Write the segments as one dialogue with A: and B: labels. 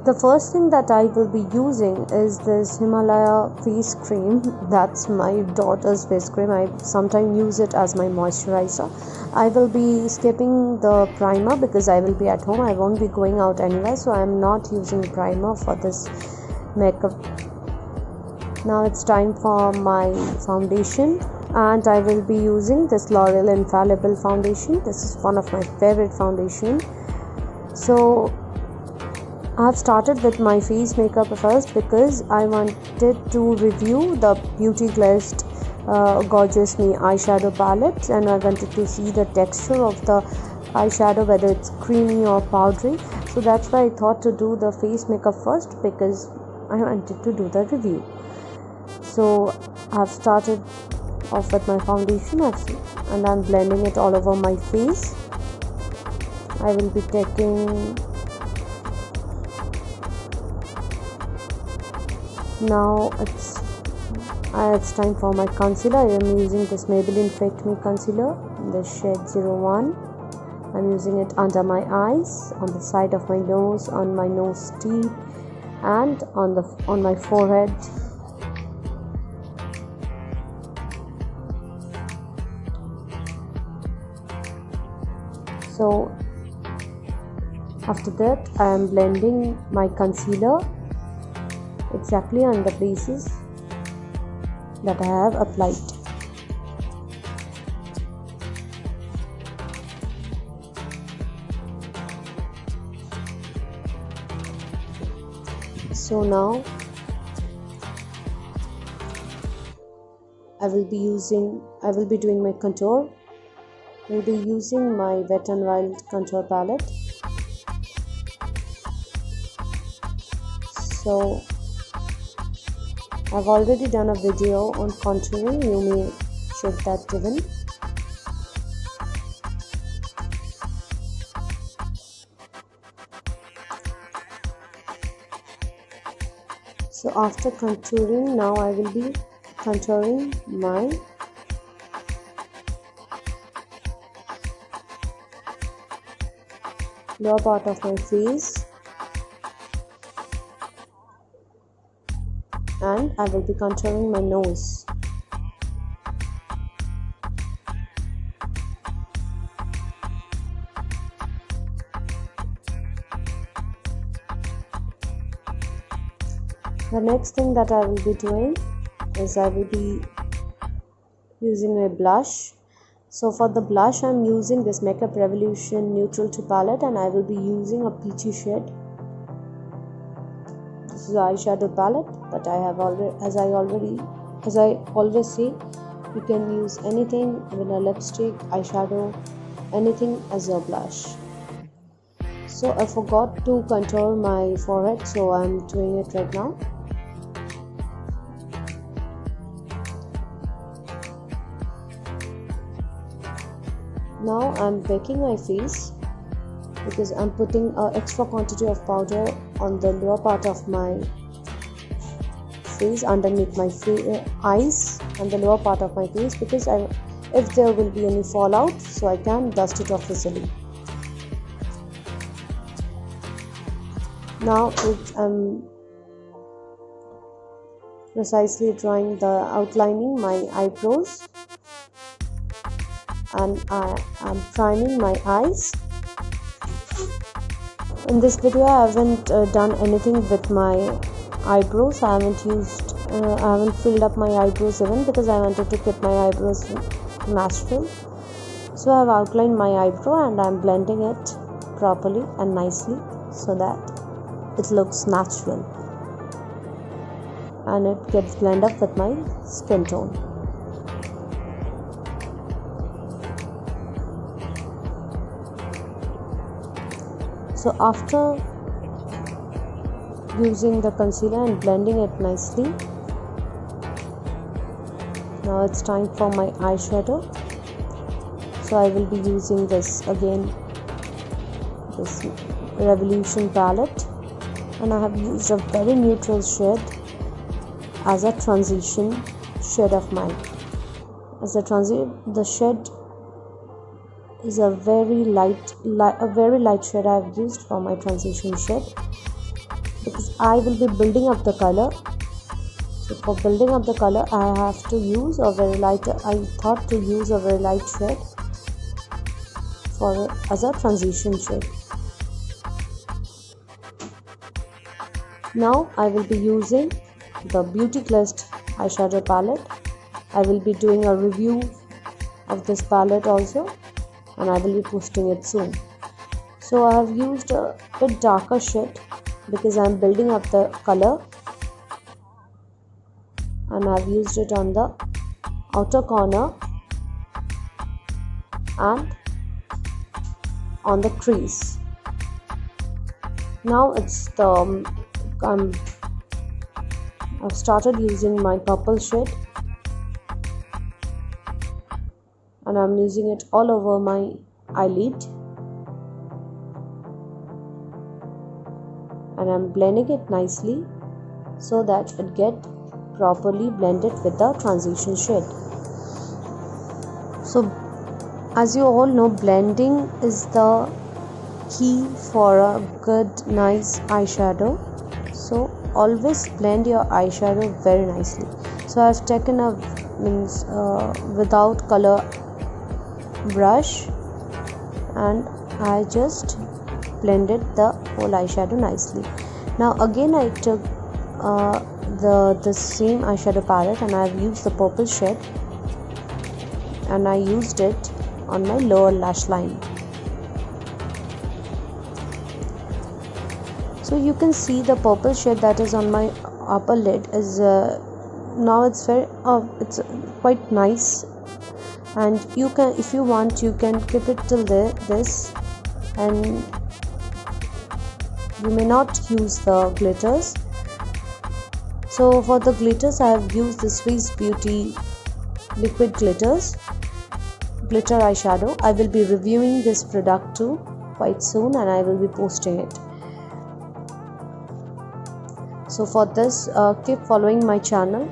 A: The first thing that I will be using is this Himalaya face cream. That's my daughter's face cream. I sometimes use it as my moisturizer. I will be skipping the primer because I will be at home. I won't be going out anywhere, so I am not using primer for this makeup. Now it's time for my foundation, and I will be using this L'Oreal Infallible foundation. This is one of my favorite foundation. So I have started with my face makeup first because I wanted to review the Beauty Glazed Gorgeous Me eyeshadow palette, and I wanted to see the texture of the eyeshadow, whether it's creamy or powdery. So that's why I thought to do the face makeup first because I wanted to do the review. So I've started off with my foundation and I'm blending it all over my face. I will be taking now it's time for my concealer. I am using this Maybelline Fit Me concealer in the shade 01. I'm using it under my eyes, on the side of my nose, on my nose tip, and on my forehead. So after that I am blending my concealer exactly on the places that I have applied. So now I will be doing my contour. I will be using my Wet n Wild contour palette. So I've already done a video on contouring, you may check that even. So after contouring, now I will be contouring my lower part of my face, and I will be contouring my nose. The next thing that I will be doing is I will be using a blush. So for the blush I am using this Makeup Revolution Neutral to palette, and I will be using a peachy shade. This is the eyeshadow palette, but I have already, as I always say, you can use anything, even a lipstick, eyeshadow, anything as your blush. So I forgot to contour my forehead, so I am doing it right now. Now I'm baking my face because I'm putting an extra quantity of powder on the lower part of my face, underneath my eyes and the lower part of my face, because if there will be any fallout, so I can dust it off easily. Now I'm precisely drawing the outlining my eyebrows, and I am priming my eyes. In this video I haven't done anything with my eyebrows. I haven't filled up my eyebrows even because I wanted to keep my eyebrows natural. So I have outlined my eyebrow and I am blending it properly and nicely so that it looks natural and it gets blended up with my skin tone. So after using the concealer and blending it nicely, now it's time for my eyeshadow. So I will be using this Revolution palette, and I have used a very neutral shade as a transition shade of mine. The shade is a very light shade I have used for my transition shade. because I will be building up the color. So for building up the color, I have to use a very light, I thought to use a very light shade as a transition shade. Now I will be using the Beauty Quest eyeshadow palette. I will be doing a review of this palette also, and I will be posting it soon. So I have used a bit darker shade because I am building up the color, and I have used it on the outer corner and on the crease. Now it's the I've started using my purple shade, and I'm using it all over my eyelid, and I'm blending it nicely so that it get properly blended with the transition shade. So as you all know, blending is the key for a good nice eyeshadow. So always blend your eyeshadow very nicely. So I've taken a without color brush, and I just blended the whole eyeshadow nicely. Now again I took the same eyeshadow palette, and I've used the purple shade, and I used it on my lower lash line. So you can see the purple shade that is on my upper lid is now it's very it's quite nice, and you can, if you want, you can keep it till this, and you may not use the glitters. So for the glitters, I have used the Swiss Beauty liquid glitter eyeshadow. I will be reviewing this product too quite soon, and I will be posting it. So for this, keep following my channel,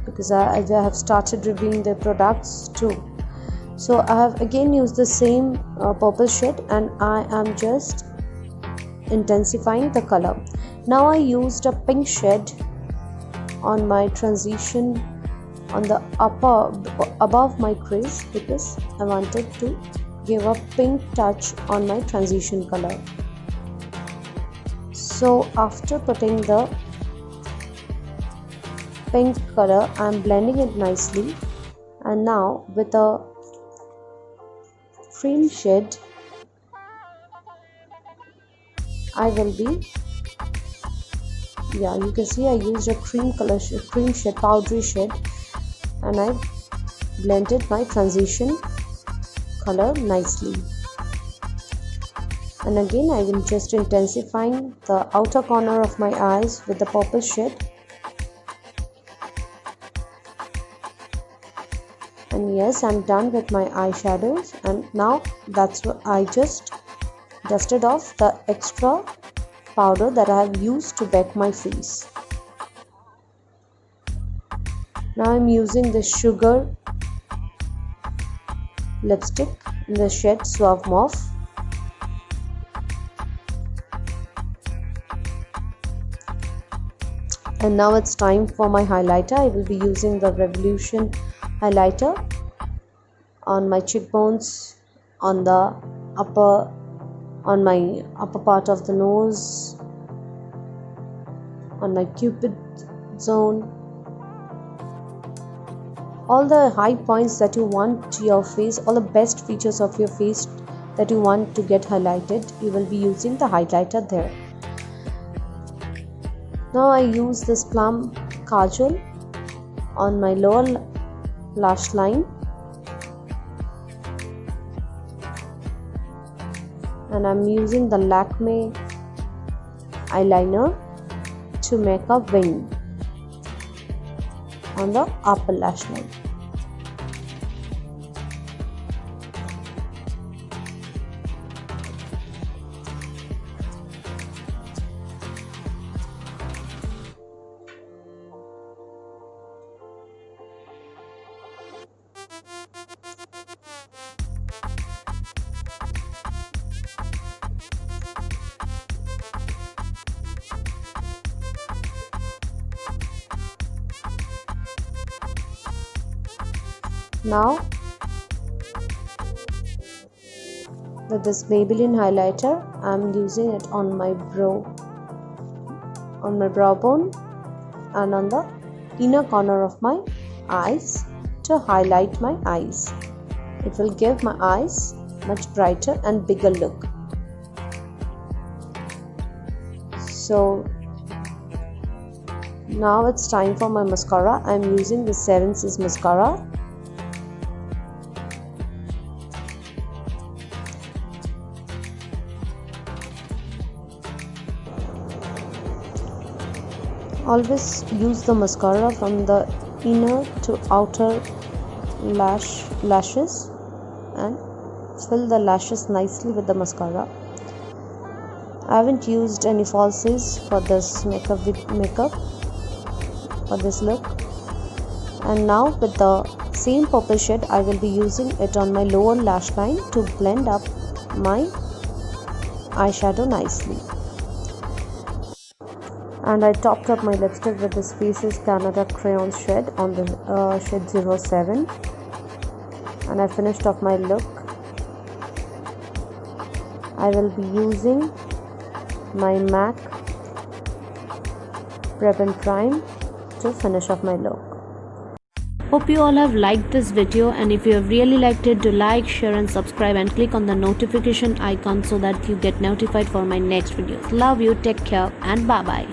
A: because I have started reviewing the products too. So I have again used the same purple shade, and I am just intensifying the color. Now I used a pink shade on my transition on the above my crease, because I wanted to give a pink touch on my transition color. So after putting the pink color, I am blending it nicely, and now with a cream shade I will be, you can see I used a cream shade, powdery shade, and I blended my transition color nicely. And again I will just intensifying the outer corner of my eyes with the purple shade. And yes, I'm done with my eyeshadows, and now that's what I just dusted off the extra powder that I have used to bake my face. Now I'm using the Sugar lipstick in the shade Suave Mauve. And now it's time for my highlighter. I will be using the Revolution highlighter on my cheekbones, on my upper part of the nose, on my cupid zone, all the high points that you want your face, all the best features of your face that you want to get highlighted, you will be using the highlighter there. Now I use this plum kajal on my lower lash line, and I'm using the Lakme eyeliner to make a wing on the upper lash line. Now with this Maybelline highlighter, I'm using it on my brow bone and on the inner corner of my eyes to highlight my eyes. It will give my eyes much brighter and bigger look. So now it's time for my mascara. I'm using the 7 Seas mascara. Always use the mascara from the inner to outer lashes and fill the lashes nicely with the mascara. I haven't used any falsies for this makeup for this look. And now with the same purple shade, I will be using it on my lower lash line to blend up my eyeshadow nicely. And I topped up my lipstick with this Faces Canada crayon shade on the shade 07. And I finished off my look. I will be using my MAC Prep and Prime to finish off my look. Hope you all have liked this video, and if you have really liked it, do like, share and subscribe and click on the notification icon so that you get notified for my next videos. Love you, take care and bye bye.